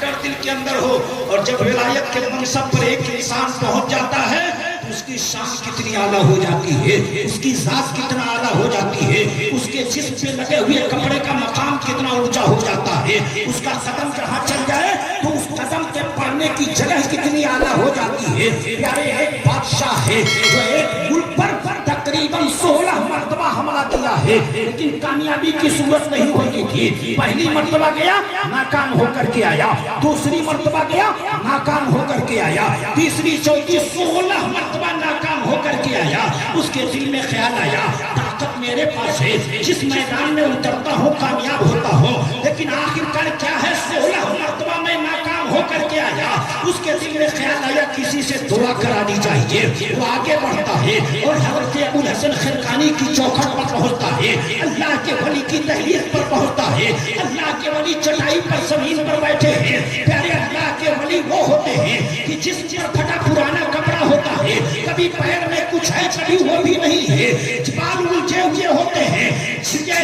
ڈر دل کے اندر ہو. اور جب ولایت کے منصب پر ایک انسان پہنچ جاتا ہے تو اس کی شان کتنی اعلیٰ ہو جاتی ہے, اس کی ذات کتنا اعلیٰ ہو جاتی ہے, اس کے جسم پہ لگے ہوئے کپڑے کا مقام کتنا اونچا ہو جاتا ہے, اس کا قدم جہاں چل جائے تو اس قدم کے پڑنے کی جگہ کتنی اعلیٰ ہو جاتی ہے. پیارے ایک بادشاہ ہے جو ایک ملک پر تقریباً 16 مرتبہ حملہ کیا ہے لیکن کامیابی کی صورت نہیں ہوئی تھی. پہلی مرتبہ گیا ناکام ہو کر کے آیا, دوسری مرتبہ گیا ناکام ہو کر کے آیا, تیسری چوتھی 16 مرتبہ ناکام ہو کر کے آیا. اس کے دل میں خیال آیا طاقت میرے پاس ہے, جس میدان میں اترتا ہوں کامیاب ہوتا ہوں, لیکن آخر کار کیا ہے 16 مرتبہ میں ناکام ہو کر کے آیا. اس کے دل میں خیال آیا کسی سے دعا کرانی چاہیے. وہ آگے بڑھتا ہے اور حضرت ابوالحسن خرقانی کی چوکھٹ پر پہنچتا ہے, اللہ کے ولی کی دہلیز پر پہنچتا ہے. اللہ کے ولی چٹائی پر زمین پر بیٹھے ہیں. پیارے اللہ کے ولی وہ ہوتے ہیں کہ جس پر پھٹا پرانا کپڑا ہوتا ہے, کبھی پیر میں کچھ ہے کبھی وہ بھی نہیں ہے, بال الجھے ہوئے ہوتے ہیں.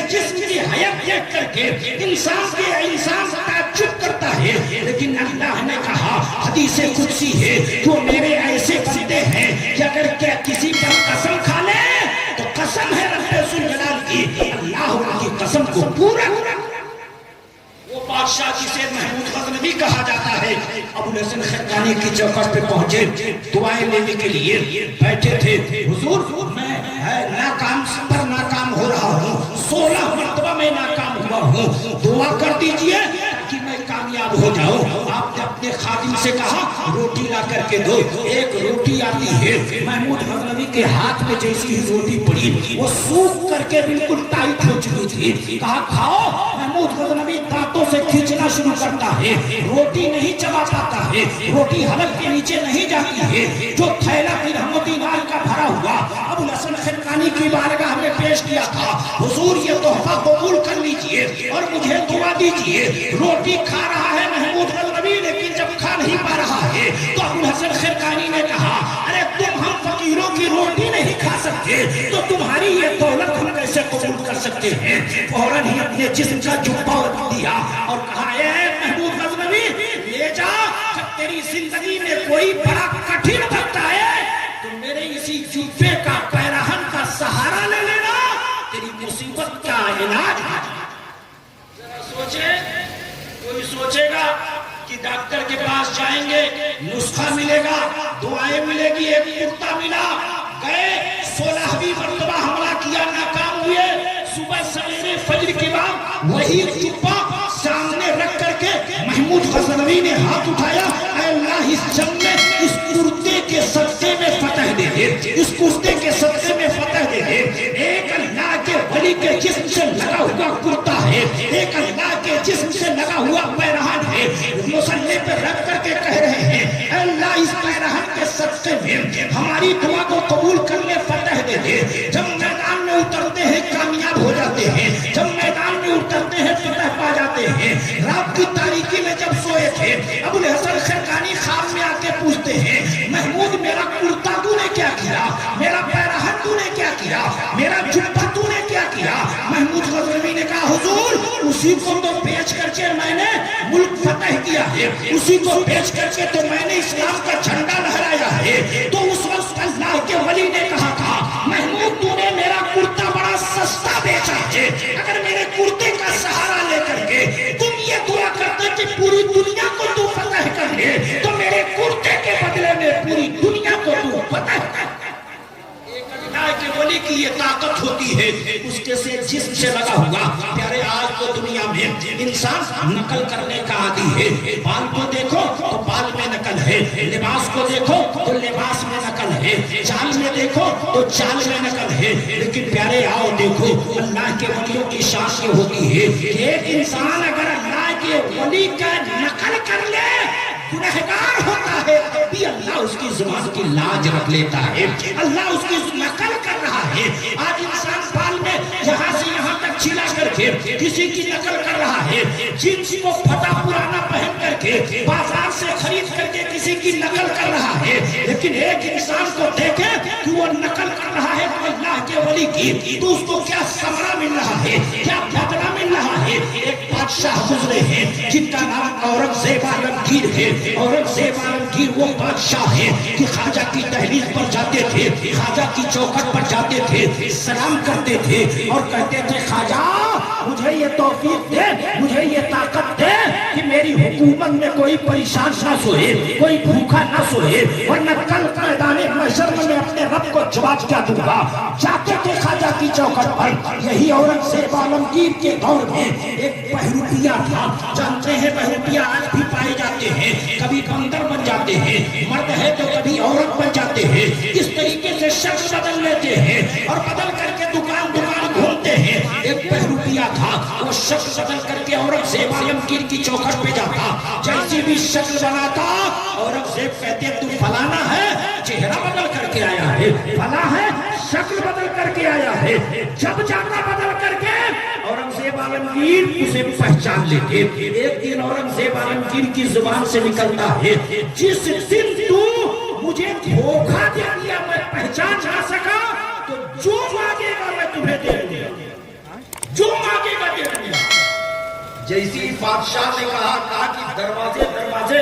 جسم کی حیات دیکھ کر کے انسان تعجب کرتا ہے, لیکن اللہ نے کہا حدیث قدسی ہے جو میرے ایسے بندے ہیں کہ اگر کیا کسی پر قسم کھا لے تو قسم ہے رب ذوالجلال کی, اللہ ان کی قسم کو پورا. وہ بادشاہ جسے محمود غزنوی کہا جاتا ہے ابوالحسن خرقانی کی چوکھٹ پہ پہنچے, دعائیں لینے کے لیے بیٹھے تھے. حضور میں ناکام پر ناکام ہو رہا ہوں, 16 مرتبہ میں ناکام ہوا ہوں, دعا کر دیجئے کہ میں کامیاب ہو جاؤں. آپ نے اپنے خادم سے کہا روٹی لا کر کے دو. ایک روٹی آتی ہے, محمود غزنوی کے ہاتھ میں جیسی ہی روٹی پڑی وہ سوکھ کر کے بالکل ٹائٹ ہو چکی تھی. کہا کھاؤ. محمود غزنوی دانتوں سے کھینچنا شروع کرتا ہے, روٹی نہیں چبا پاتا ہے, روٹی حلق کے نیچے نہیں جاتی ہے. جو تھیلا درہم و دینار کا بھرا ہوا ابوالحسن خرقانی کی بارگاہ میں پیش کیا تھا, حضور یہ تحفہ قبول کر لیجئے اور مجھے دعا دیجئے. روٹی کھا رہا ہے محمود غزنوی لیکن جب کھا نہیں پا رہا ہے تو ابوالحسن خرقانی نے کہا ارے تم ہم فقیروں کی روٹی نہیں کھا سکتے تو تمہاری یہ دولت ہم کیسے قبول کر سکتے ہیں. فوراً ہی اپنے جسم کا جبہ اتار دیا اور کہا اے محمود غزنوی لے جا, جب تیری زندگی میں کوئی بڑا کٹھن وقت آئے تو میرے اسی جبے کا پیراہن کا سہارا لے لینا, تیری مصیبت کا علاج. ذرا سوچے, کوئی سوچے گا کہ ڈاکٹر کے پاس جائیں گے نسخہ ملے گا, دعائیں ملے گی, ایک کتا ملا, گئے 16ویں مرتبہ حملہ کیا ناکام ہوئے. صبح سویرے فجر کے بعد وہی جبہ سامنے رکھ کر کے محمود غزنوی نے ہاتھ اٹھایا, اے اللہ اس جنگ میں اس کرتے کے صدقے میں فتح دے دے, اس کرتے کے صدقے میں فتح دے دے. ایک اللہ کے ولی کے جسم سے لگا ہوا کرتا ہے, ایک اللہ کے جسم سے لگا ہوا پیراہن ہے, مصلی پہ رکھ کر کے کہہ رہے ہیں اے اللہ اس پیراہن کے صدقے میں ہماری دعا کو قبول کر لے, فتح دے دے. جب میدان میں اترتے ہیں کامیاب ہو جاتے ہیں, جب میدان میں اترتے ہیں فتح پا جاتے ہیں. رات کی تاریکی میں جب سوئے تھے ابوالحسن خرقانی خواب میں آ کے پوچھتے ہیں محمود میرا کرتا تو نے کیا کیا, میرا پیراہن تو نے کیا کیا, میرا جبہ تو نے کیا کیا. محمود غزنوی نے کہا حضور اسی کو تو بیچ کر کے میں نے ملک فتح کیا ہے, اسی کو بیچ کر کے تو میں نے اسلام کا جھنڈا لہرایا ہے. تو اس وقت اللہ کے ولی نے کہا تھا محمود تو نے میرا کرتا بڑا سستا بیچا ہے, اگر میرے کرتے کا سہارا لے کر کے تم یہ دعا کرتے کہ پوری دنیا کو تو فتح کر لے تو میرے کرتے کے بدلے میں پوری دنیا کو تو فتح کر. اللہ کے ولی کی یہ طاقت ہوتی ہے اس کے سے جسم سے لگا ہوا. پیارے آج تو دنیا میں انسان نقل کرنے کا عادی ہے, بال کو دیکھو تو بال میں نقل ہے, لباس کو دیکھو تو لباس میں نقل ہے, چال میں دیکھو تو چال میں نقل ہے. لیکن پیارے آؤ دیکھو اللہ کے ولیوں کی شان یہ ہوتی ہے کہ ایک انسان اگر اللہ کے ولی کا نقل کر لے گنہگار ہوتا ہے بھی اللہ اس کی زبان کی لاج رکھ لیتا ہے, اللہ اس کی نقل کر رہا ہے. آج انسان بال میں یہاں سے یہاں تک چھلا کر کے کسی کی نقل کر رہا ہے, جنس کو پھٹا پرانا پہن کر کے بازار سے خرید کر کے کسی किसी की नकल कर रहा है, लेकिन एक इंसान को देखे कि वो नकल कर रहा है अल्लाह के वली की, तो उसको क्या समरा मिल रहा है, क्या बदला मिल रहा है। एक बादशाह गुजरे हैं जिनका नाम औरंगजेब आलमगीर है। औरंगजेब आलमगीर वो बादशाह है कि ख्वाजा की दहलीज पर जाते थे, ख्वाजा की चौखट पर जाते थे, सलाम करते थे और कहते थे ख्वाजा मुझे ये तौफीक दे, मुझे ये ताकत दे कि मेरी हुकूमत में कोई परेशान ना सोए, कोई भूखा ना सोए, वरना कल मैदाने महशर में अपने रब को जवाब क्या दूंगा। जाते थे ख्वाजा की चौखट पर। यही औरंगजेब आलमगीर के दौर में एक बहरूपिया था। जानते हैं बहरूपिया आज भी पाए जाते हैं, कभी बंदर बन जाते हैं, मर्द है तो कभी औरत बन जाते हैं। इस तरीके से शख्स बदल लेते हैं और बदल करके दुकान दुकान घूमते हैं। एक बहरूपिया था, वो शख्स बदल करके औरंगजेब आलमगीर की चौखट पे जाता, जैसी भी शक्ल बनाता औरंगजेब कहते तू फलाना है, चेहरा बदल करके आया है, फला है, शक्ल बदल करके आया है। जब जाता बदल करके औरंगजेब आलमगीर उसे पहचान लेते। एक दिन औरंगजेब आलमगीर की जुबान से निकलता है, जिस दिन तू मुझे धोखा दे दिया, मैं पहचान ना सका, तो जो मांगेगा मैं तुम्हें दे दूंगा, जो मांगेगा दे दूंगा। जैसी बादशाह ने कहा कि दरवाजे दरवाजे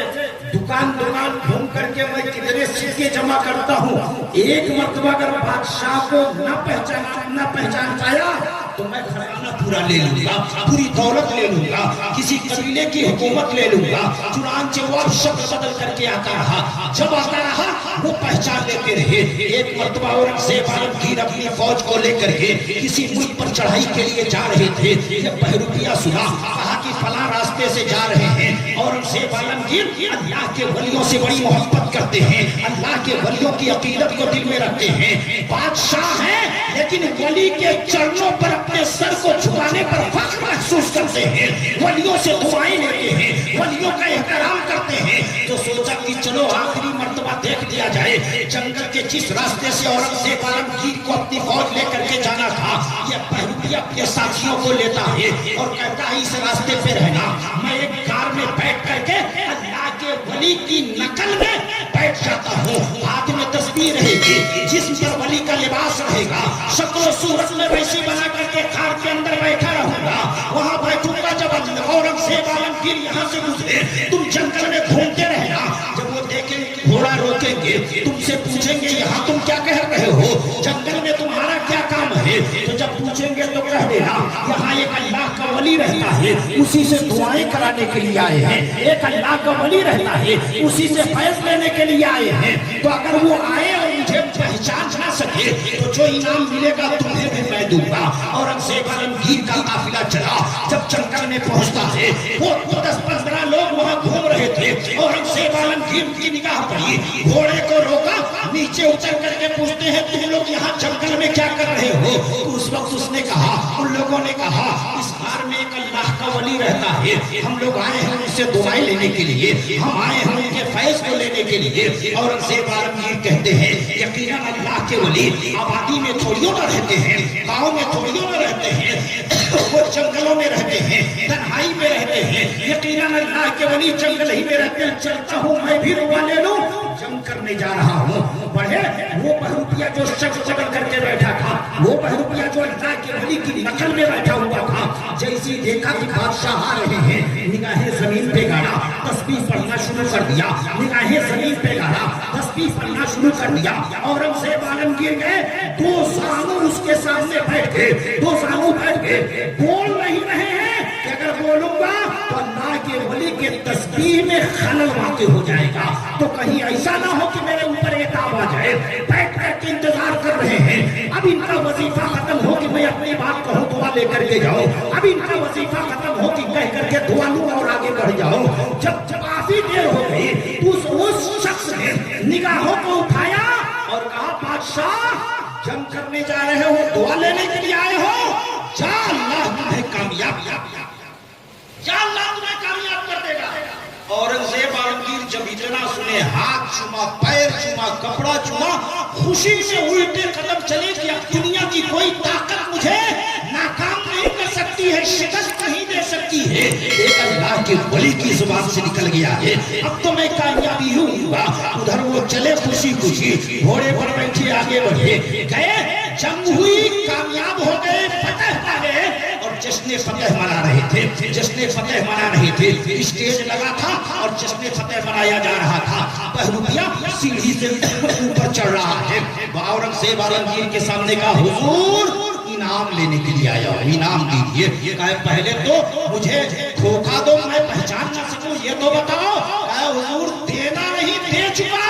दुकान दुकान घूम करके मैं कितने सिक्के जमा करता हूँ, एक मर्तबा अगर बादशाह को न पहचान पाया तो मैं खजाना पूरा ले लूंगा, पूरी दौलत ले लूंगा, किसी कबीले की हुकूमत ले लूंगा। चुनांचे वो अब शब्द बदल करके आता रहा, जब आता रहा वो पहचान लेते रहे। एक मर्तबा औरंगजेब आलमगीर अपनी फौज को लेकर के किसी मुल्क पर चढ़ाई के लिए जा रहे थे। ये बहरूपिया सुना, कहा कि फला रास्ते से जा रहे हैं। औरंगजेब आलमगीर अल्लाह के वलियों से बड़ी मोहब्बत करते हैं, अल्लाह के वलियों की अकीदत को दिल में रखते हैं। बादशाह है लेकिन वली के चरणों पर अपने सर को झुकाने पर फख्र महसूस करते हैं, वलियों से दुआएं लेते हैं, वलियों का एहतराम करते हैं। तो सोचा कि चलो आखिरी मर्तबा देख लिया जाए। जंगल के जिस रास्ते से औरंगजेब आलमगीर को अपनी फौज लेकर के जाना था, ये बहरूपिया अपने साथियों को लेता है और कहता है इस रास्ते पे रहना, मैं एक कार में बैठ करके अल्लाह के वली की नकल में बैठ जाता हूँ। हाथ में तस्बीह रहेगी, जिस्म पर वली का लिबास रहेगा, शक्ल सूरत में वैसी बना करके कार के अंदर बैठा रहूंगा। वहां बैठूंगा जब औरंगजेब आलमगीर यहाँ से गुजरे, तुम जंगल में घूमते रहना। जब वो देखेंगे घोड़ा रोकेंगे, तुमसे पूछेंगे यहाँ तुम क्या कह रहे हो, जंगल में तुम्हारा क्या काम है। तो जब पूछेंगे तो कह देना यहाँ एक अल्लाह का वली रहता है, उसी से दुआएं कराने के लिए आए हैं। एक अल्लाह का वली रहता है, उसी से फैज लेने के लिए आए हैं। तो अगर वो आए और मुझे पहचान ना सके तो जो इनाम मिलेगा तुम्हें भी मैं दूंगा। औरंगजेब आलमगीर का काफिला चला, जब जंगल में पहुंचता है वो 10-15 लोग वहां घूम रहे थे। औरंगजेब आलमगीर की निगाह पड़ी, घोड़े को रोका, नीचे उतर करके पूछते हैं तुम लोग यहाँ जंगल में क्या कर रहे हो। तो उस वक्त उसने कहा, उन लोगों ने कहा इस हार में एक अल्लाह का वली रहता है, हम लोग आए हैं उनसे दुआएं लेने के लिए, हम आए हैं उनके फैज को लेने के लिए। औरंगजेब आलमगीर कहते हैं यकीनन अल्लाह के वली आबादी में थोड़ियों न रहते हैं, गाँव में थोड़ियों न रहते हैं, वो जंगलों में रहते हैं, तन्हाई में रहते हैं। यकीनन अल्लाह के वली जंगल ही में रहते हैं। चलता हूँ मैं भी रुआ ले लूं, जंग करने जा रहा हूँ। बढ़े वो बहरूपिया जो शख्स बदल करके बैठा था, वो बहरूपिया जो अल्लाह के वली की नकल में बैठा हुआ था, जैसी देखा कि बादशाह आ रहे हैं, निगाहें जमीन पे गाड़ा, तस्बीह पढ़ना शुरू कर दिया, निगाहें जमीन पे गाड़ा, तस्बीह पढ़ना शुरू कर दिया। औरंगजेब आलमगीर गए, 2 सामू उसके सामने बैठ गए, 2 सामू बैठ गए, बोल नहीं रहे हैं कि अगर बोलूंगा तो अल्लाह के वली के तस्बीह में खलल वाक़ हो जाएगा, तो कहीं ऐसा ना हो कि मेरे ऊपर एक आवाज है। बैठ बैठ के इंतजार कर रहे हैं, अब इनका वजीफा खत्म हो कि मैं अपनी बात कहूँ दुआ लेकर के जाओ, अब इनका वजीफा खत्म हो कि कह करके दुआ लूं और आगे बढ़ जाओ। जब काफी देर हो गई तो उस शख्स ने निगाहों को उठाया और कहा बादशाह जंग करने जा रहे हो, दुआ लेने के लिए आए हो, जा अल्लाह तुम्हें कामयाब कर देगा। औरंगजेब आलमगीर जब इतना सुने, हाथ चूमा, पैर चूमा, कपड़ा चूमा, खुशी से उल्टे कदम चले कि अब दुनिया की कोई ताकत मुझे नाकाम नहीं कर सकती। सकती है, शिकस्त नहीं दे सकती है। एक अल्लाह के वली की जुबान से निकल गया है, अब तो मैं कामयाबी हूँ। उधर वो चले खुशी खुशी, घोड़े पर बैठे आगे बढ़े, गए, जंग हुई, कामयाब हो गए, फतह पा गए और जश्न फतह मना रहे थे, जश्न फतह मना रहे थे। स्टेज लगा था और जश्न फतह मनाया जा रहा था। बहरूपिया सीढ़ी से ऊपर चढ़ रहा है। औरंगजेब आलमगीर के सामने का हुजूर इनाम लेने के लिए आया हूं, इनाम दीजिए। कहे पहले तो मुझे धोखा दो, मैं पहचान ना सकूं ये तो बताओ। कहे हुजूर देना नहीं, दे चुका।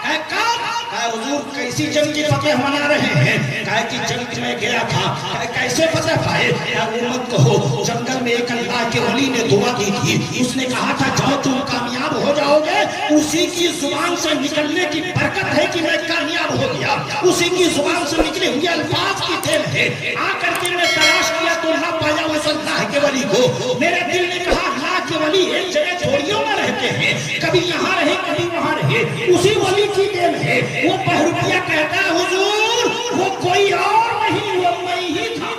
कहे कब? कहे हुजूर कैसी जंग की फतह मना रहे हैं? कहे कि जंग में गया था। कहे कैसे फतह पाए? वो मत कहो, जंगल में एक अल्लाह के वली ने दुआ दी थी, उसने कहा था जाओ तुम कामयाब हो जाओगे। उसी की जुबान से निकलने की बरकत है कि मैं कामयाब हो गया, उसी की जुबान से निकले हुए अल्फाज की देन है। आकर के मैं तलाश किया तो ना पाया उस अल्लाह के वली को। मेरे दिल ने कहा अल्लाह के वली एक जगह झोड़ियों में रहते हैं, कभी यहाँ रहे कभी वहाँ रहे, उसी वली की देन है। वो बहरूपिया कहता है हुजूर वो कोई और नहीं, वो मैं ही था।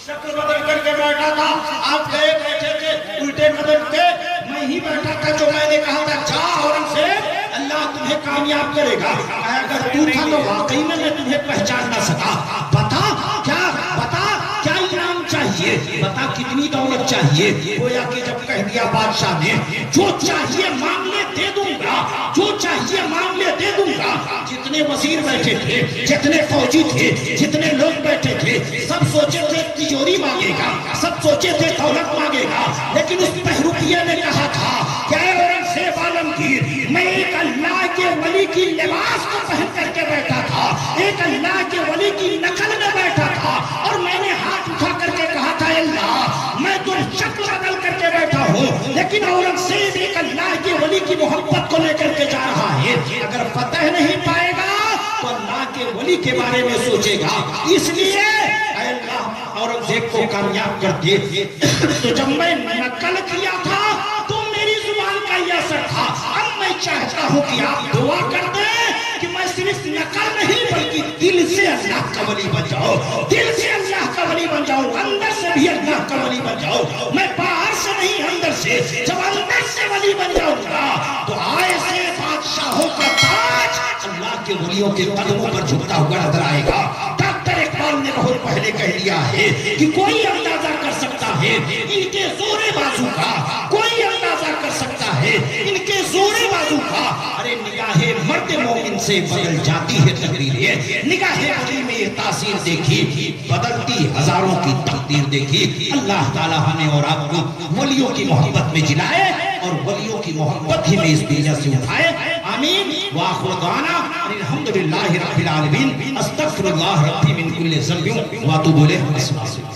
शक्ल बदल करके बैठा था, आप गए बैठे थे उल्टे कदम पे, मैं ही बैठा था जो मैंने कहा था जा औरंगजेब अल्लाह तुम्हें कामयाब करेगा। अगर तू था तो वाकई में मैं तुम्हें पहचान ना सका। बता क्या, बता क्या इनाम चाहिए, बता कितनी दौलत चाहिए। गोया कि जब कह दिया बादशाह ने जो चाहिए मांग ले दे दूंगा, जो चाहिए मांग ले दे दूंगा। जितने वजीर बैठे थे, जितने फौजी थे, जितने लोग बैठे थे, सब सोचे थे तिजोरी मांगेगा, सब सोचे थे दौलत मांगेगा। लेकिन उस बहरूपिया ने कहा था क्या औरंगजेब आलमगीर मैं एक अल्लाह के वली की लिबास को पहन करके बैठा था, एक अल्लाह के वली की नकल में बैठा था और मैंने हाथ उठा करके कहा था अल्लाह मैं तो शक्ल बदल करके बैठा हूँ, लेकिन औरंगजेब एक अल्लाह के वली की मोहब्बत को लेकर के जा रहा है। अगर फतह नहीं पाएगा तो अल्लाह के वली के बारे में सोचेगा, इसलिए अल्लाह औरंगजेब को कामयाब कर दिए। तो जब मैं नकल किया था तो मेरी जुबान का यह असर था। अब मैं चाहता हूँ कि आप दुआ कर दें कि मैं सिर्फ नकल नहीं बल्कि दिल से अल्लाह का वली बन जाऊं, दिल से अल्लाह का वली बन जाऊं, अंदर से भी अल्लाह का वली बन जाऊं। मैं बाहर से नहीं अंदर से, जब अंदर से वली बन जाऊंगा तो आए से बादशाहों का ताज अल्लाह के वलियों के कदमों पर झुकता हुआ नजर आएगा। डॉक्टर इकबाल ने बहुत पहले कह दिया है कि कोई अंदाजा कर सकता है इनके जोरे बाजू का, कोई अंदाजा कर सकता है इनके जोरे बाजू का। अरे निगाहे मर्द मोमिन से बदल जाती है तकदीरें, निगाहे वली में ये तासीर देखी, बदलती हजारों की तकदीर देखी। अल्लाह ताला हमें और आपको वलियों की मोहब्बत में जिलाए और वलियों की मोहब्बत ही में इस दुनिया से उठाए। आमीन व आखिर दाना अल्हम्दुलिल्लाहि रब्बिल आलमीन। अस्तगफिरुल्लाह रब्बी मिन कुल्ली ज़ंबिन व अतूबु इलैहि।